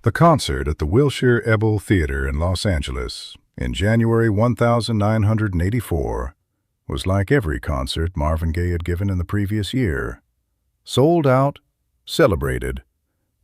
The concert at the Wilshire Ebell Theatre in Los Angeles in January 1984 was like every concert Marvin Gaye had given in the previous year. Sold out, celebrated,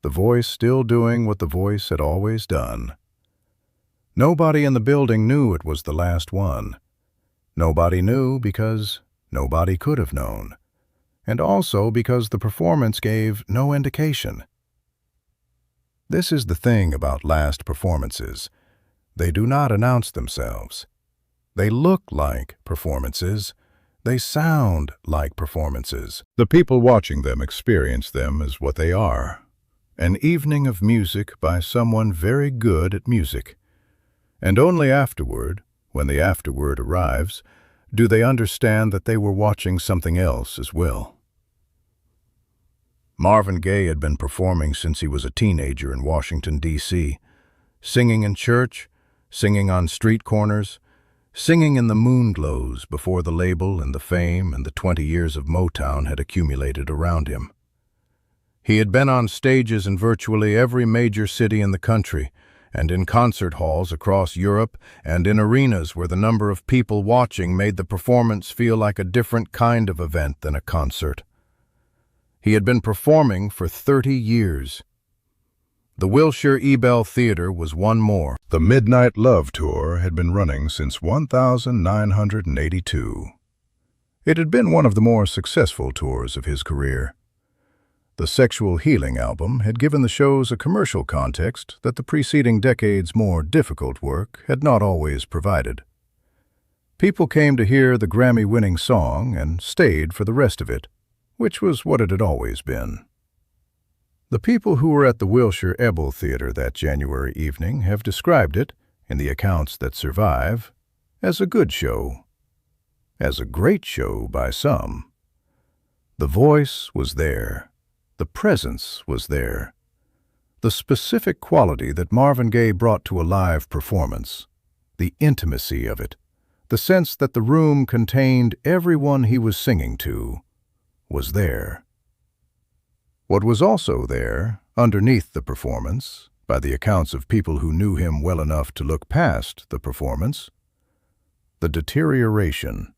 the voice still doing what the voice had always done. Nobody in the building knew it was the last one. Nobody knew because nobody could have known, and also because the performance gave no indication. This is the thing about last performances. They do not announce themselves. They look like performances. They sound like performances. The people watching them experience them as what they are. An evening of music by someone very good at music. And only afterward, when the afterward arrives, do they understand that they were watching something else as well. Marvin Gaye had been performing since he was a teenager in Washington, D.C., singing in church, singing on street corners, singing in the moonglows before the label and the fame and the 20 years of Motown had accumulated around him. He had been on stages in virtually every major city in the country, and in concert halls across Europe, and in arenas where the number of people watching made the performance feel like a different kind of event than a concert. He had been performing for 30 years. The Wilshire Ebell Theatre was one more. The Midnight Love Tour had been running since 1982. It had been one of the more successful tours of his career. The Sexual Healing album had given the shows a commercial context that the preceding decade's more difficult work had not always provided. People came to hear the Grammy-winning song and stayed for the rest of it, which was what it had always been. The people who were at the Wilshire Ebell Theatre that January evening have described it, in the accounts that survive, as a good show, as a great show by some. The voice was there. The presence was there. The specific quality that Marvin Gaye brought to a live performance, the intimacy of it, the sense that the room contained everyone he was singing to, was there. What was also there, underneath the performance, by the accounts of people who knew him well enough to look past the performance, the deterioration.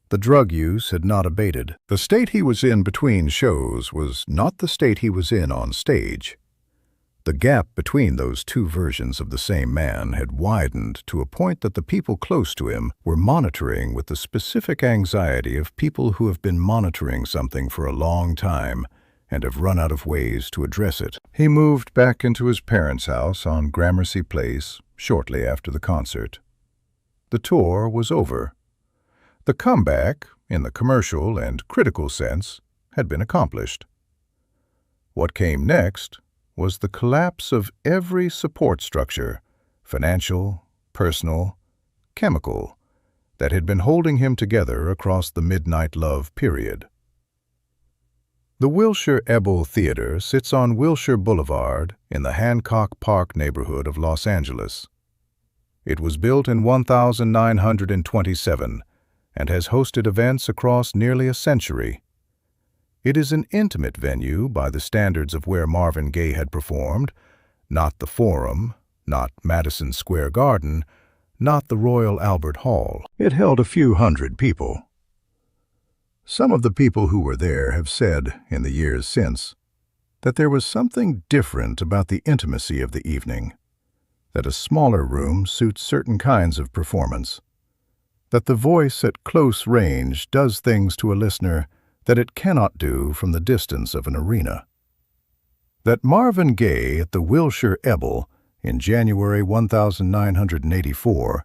The drug use had not abated. The state he was in between shows was not the state he was in on stage. The gap between those two versions of the same man had widened to a point that the people close to him were monitoring with the specific anxiety of people who have been monitoring something for a long time and have run out of ways to address it. He moved back into his parents' house on Gramercy Place shortly after the concert. The tour was over. The comeback, in the commercial and critical sense, had been accomplished. What came next was the collapse of every support structure, financial, personal, chemical, that had been holding him together across the Midnight Love period. The Wilshire Ebell Theatre sits on Wilshire Boulevard in the Hancock Park neighborhood of Los Angeles. It was built in 1927 and has hosted events across nearly a century. It is an intimate venue by the standards of where Marvin Gaye had performed, not the Forum, not Madison Square Garden, not the Royal Albert Hall. It held a few hundred people. Some of the people who were there have said, in the years since, that there was something different about the intimacy of the evening, that a smaller room suits certain kinds of performance, that the voice at close range does things to a listener that it cannot do from the distance of an arena. That Marvin Gaye at the Wilshire Ebell in January 1984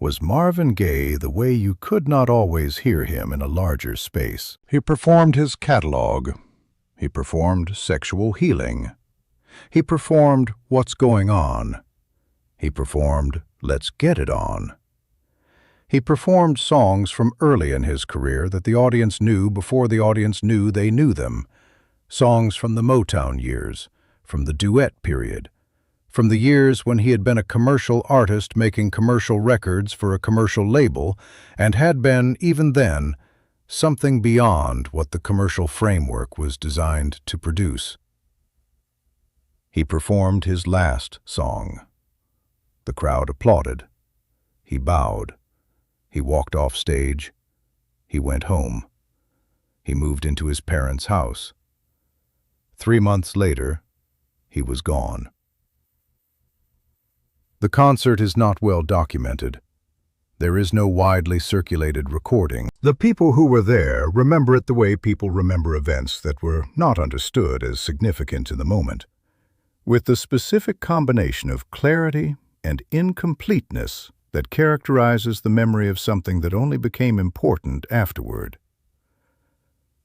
was Marvin Gaye the way you could not always hear him in a larger space. He performed his catalog. He performed Sexual Healing. He performed What's Going On. He performed Let's Get It On. He performed songs from early in his career that the audience knew before the audience knew they knew them, songs from the Motown years, from the duet period, from the years when he had been a commercial artist making commercial records for a commercial label and had been, even then, something beyond what the commercial framework was designed to produce. He performed his last song. The crowd applauded. He bowed. He walked off stage. He went home. He moved into his parents' house. 3 months later, he was gone. The concert is not well documented. There is no widely circulated recording. The people who were there remember it the way people remember events that were not understood as significant in the moment, with the specific combination of clarity and incompleteness that characterizes the memory of something that only became important afterward.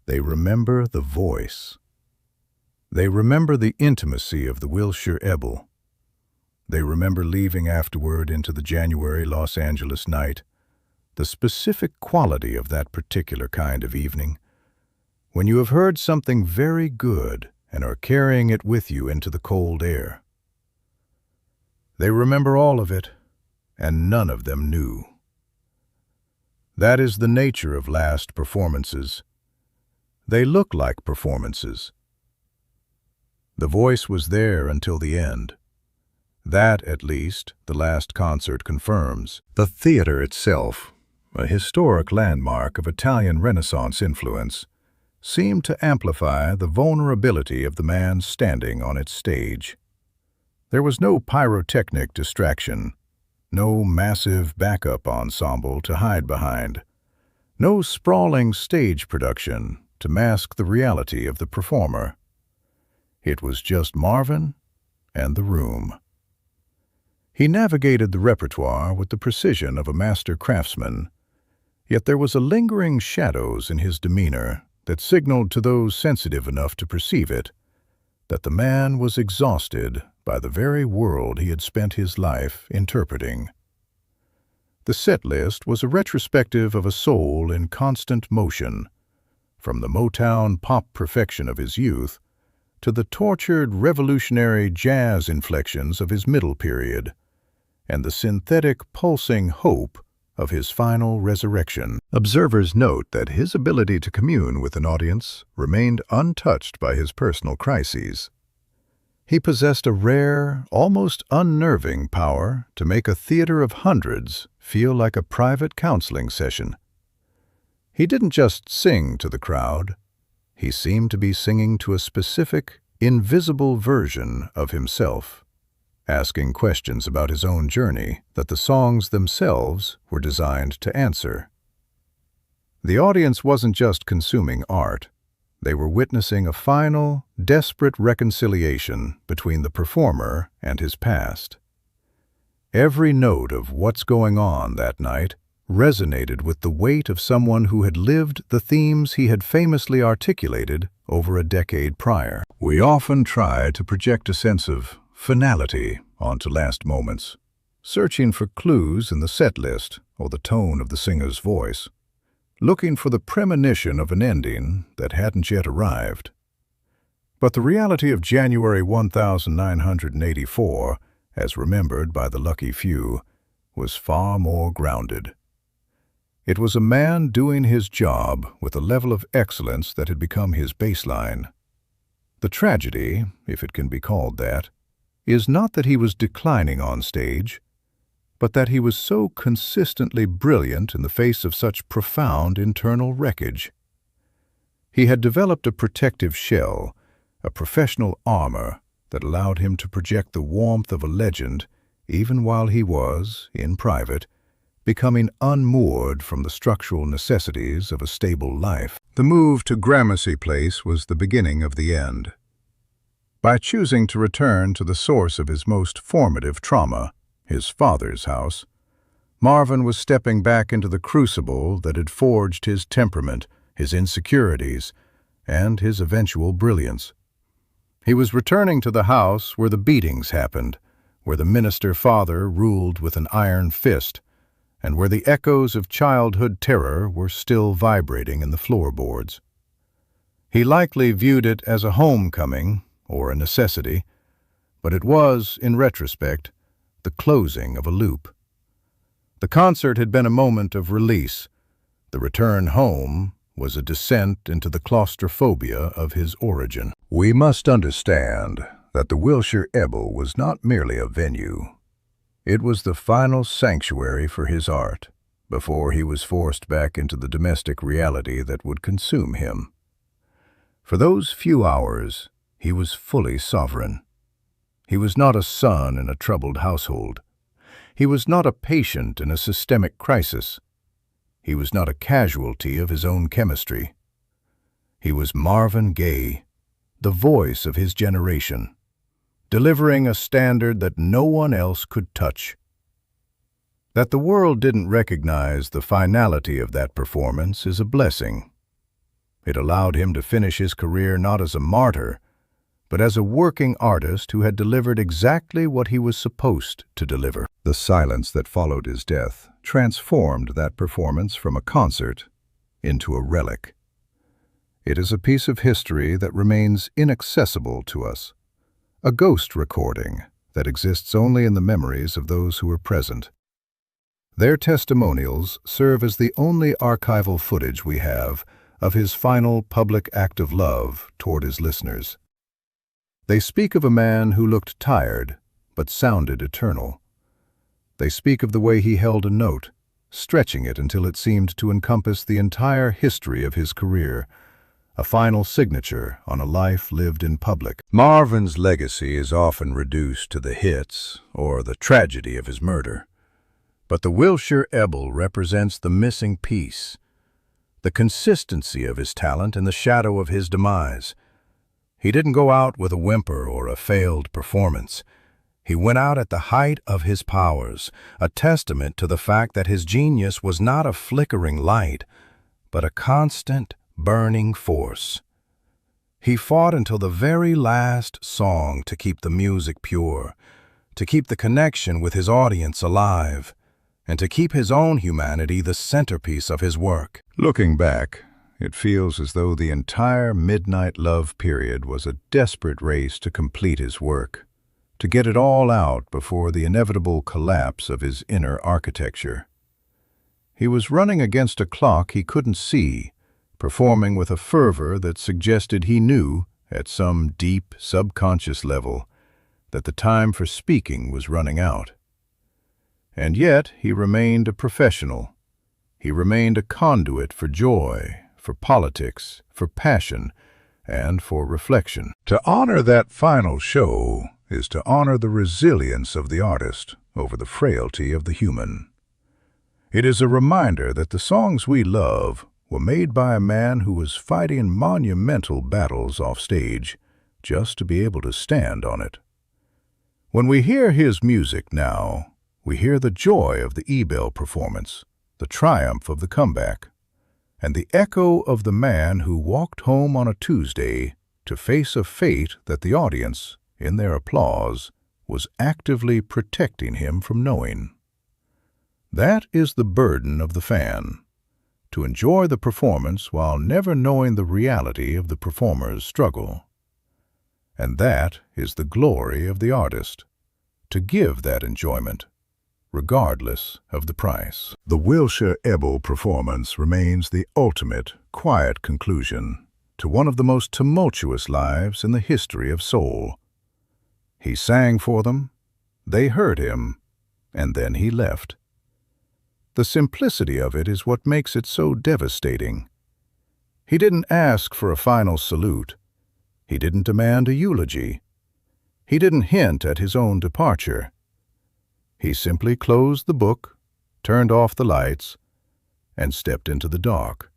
They remember the voice. They remember the intimacy of the Wilshire Ebell. They remember leaving afterward into the January Los Angeles night, the specific quality of that particular kind of evening, when you have heard something very good and are carrying it with you into the cold air. They remember all of it, and none of them knew. That is the nature of last performances. They look like performances. The voice was there until the end. That, at least, the last concert confirms. The theater itself, a historic landmark of Italian Renaissance influence, seemed to amplify the vulnerability of the man standing on its stage. There was no pyrotechnic distraction, no massive backup ensemble to hide behind, no sprawling stage production to mask the reality of the performer. It was just Marvin and the room. He navigated the repertoire with the precision of a master craftsman, yet there was a lingering shadows in his demeanor that signaled to those sensitive enough to perceive it that the man was exhausted by the very world he had spent his life interpreting. The set list was a retrospective of a soul in constant motion, from the Motown pop perfection of his youth to the tortured revolutionary jazz inflections of his middle period, and the synthetic pulsing hope of his final resurrection. Observers note that his ability to commune with an audience remained untouched by his personal crises. He possessed a rare, almost unnerving power to make a theater of hundreds feel like a private counseling session. He didn't just sing to the crowd. He seemed to be singing to a specific, invisible version of himself, asking questions about his own journey that the songs themselves were designed to answer. The audience wasn't just consuming art. They were witnessing a final, desperate reconciliation between the performer and his past. Every note of what's going on that night resonated with the weight of someone who had lived the themes he had famously articulated over a decade prior. We often try to project a sense of finality onto last moments, searching for clues in the set list or the tone of the singer's voice, looking for the premonition of an ending that hadn't yet arrived. But the reality of January 1984, as remembered by the lucky few, was far more grounded. It was a man doing his job with a level of excellence that had become his baseline. The tragedy, if it can be called that, is not that he was declining on stage, but that he was so consistently brilliant in the face of such profound internal wreckage. He had developed a protective shell, a professional armor that allowed him to project the warmth of a legend even while he was, in private, becoming unmoored from the structural necessities of a stable life. The move to Gramercy Place was the beginning of the end. By choosing to return to the source of his most formative trauma, his father's house, Marvin was stepping back into the crucible that had forged his temperament, his insecurities, and his eventual brilliance. He was returning to the house where the beatings happened, where the minister father ruled with an iron fist, and where the echoes of childhood terror were still vibrating in the floorboards. He likely viewed it as a homecoming or a necessity, but it was, in retrospect, the closing of a loop. The concert had been a moment of release. The return home was a descent into the claustrophobia of his origin. We must understand that the Wilshire Ebell was not merely a venue. It was the final sanctuary for his art, before he was forced back into the domestic reality that would consume him. For those few hours, he was fully sovereign. He was not a son in a troubled household. He was not a patient in a systemic crisis. He was not a casualty of his own chemistry. He was Marvin Gaye, the voice of his generation, delivering a standard that no one else could touch. That the world didn't recognize the finality of that performance is a blessing. It allowed him to finish his career not as a martyr, but as a working artist who had delivered exactly what he was supposed to deliver. The silence that followed his death transformed that performance from a concert into a relic. It is a piece of history that remains inaccessible to us, a ghost recording that exists only in the memories of those who were present. Their testimonials serve as the only archival footage we have of his final public act of love toward his listeners. They speak of a man who looked tired but sounded eternal. They speak of the way he held a note, stretching it until it seemed to encompass the entire history of his career, a final signature on a life lived in public. Marvin's legacy is often reduced to the hits or the tragedy of his murder. But the Wilshire Ebell represents the missing piece, the consistency of his talent in the shadow of his demise. He didn't go out with a whimper or a failed performance. He went out at the height of his powers, a testament to the fact that his genius was not a flickering light, but a constant, burning force. He fought until the very last song to keep the music pure, to keep the connection with his audience alive, and to keep his own humanity the centerpiece of his work. Looking back, it feels as though the entire Midnight Love period was a desperate race to complete his work, to get it all out before the inevitable collapse of his inner architecture. He was running against a clock he couldn't see, performing with a fervor that suggested he knew, at some deep, subconscious level, that the time for speaking was running out. And yet he remained a professional. He remained a conduit for joy, for politics, for passion, and for reflection. To honor that final show is to honor the resilience of the artist over the frailty of the human. It is a reminder that the songs we love were made by a man who was fighting monumental battles off stage just to be able to stand on it. When we hear his music now, we hear the joy of the Ebell performance, the triumph of the comeback, and the echo of the man who walked home on a Tuesday to face a fate that the audience, in their applause, was actively protecting him from knowing. That is the burden of the fan, to enjoy the performance while never knowing the reality of the performer's struggle. And that is the glory of the artist, to give that enjoyment, regardless of the price. The Wilshire Ebell performance remains the ultimate, quiet conclusion to one of the most tumultuous lives in the history of soul. He sang for them, they heard him, and then he left. The simplicity of it is what makes it so devastating. He didn't ask for a final salute. He didn't demand a eulogy. He didn't hint at his own departure. He simply closed the book, turned off the lights, and stepped into the dark.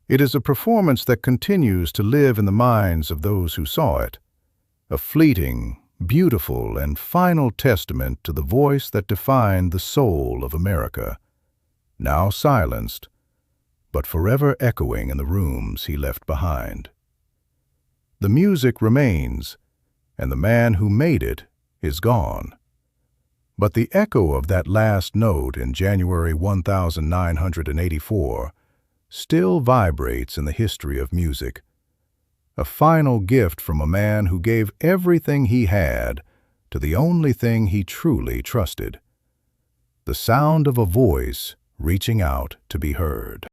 It is a performance that continues to live in the minds of those who saw it, a fleeting, beautiful, and final testament to the voice that defined the soul of America, now silenced, but forever echoing in the rooms he left behind. The music remains, and the man who made it is gone. But the echo of that last note in January 1984 still vibrates in the history of music, a final gift from a man who gave everything he had to the only thing he truly trusted, the sound of a voice reaching out to be heard.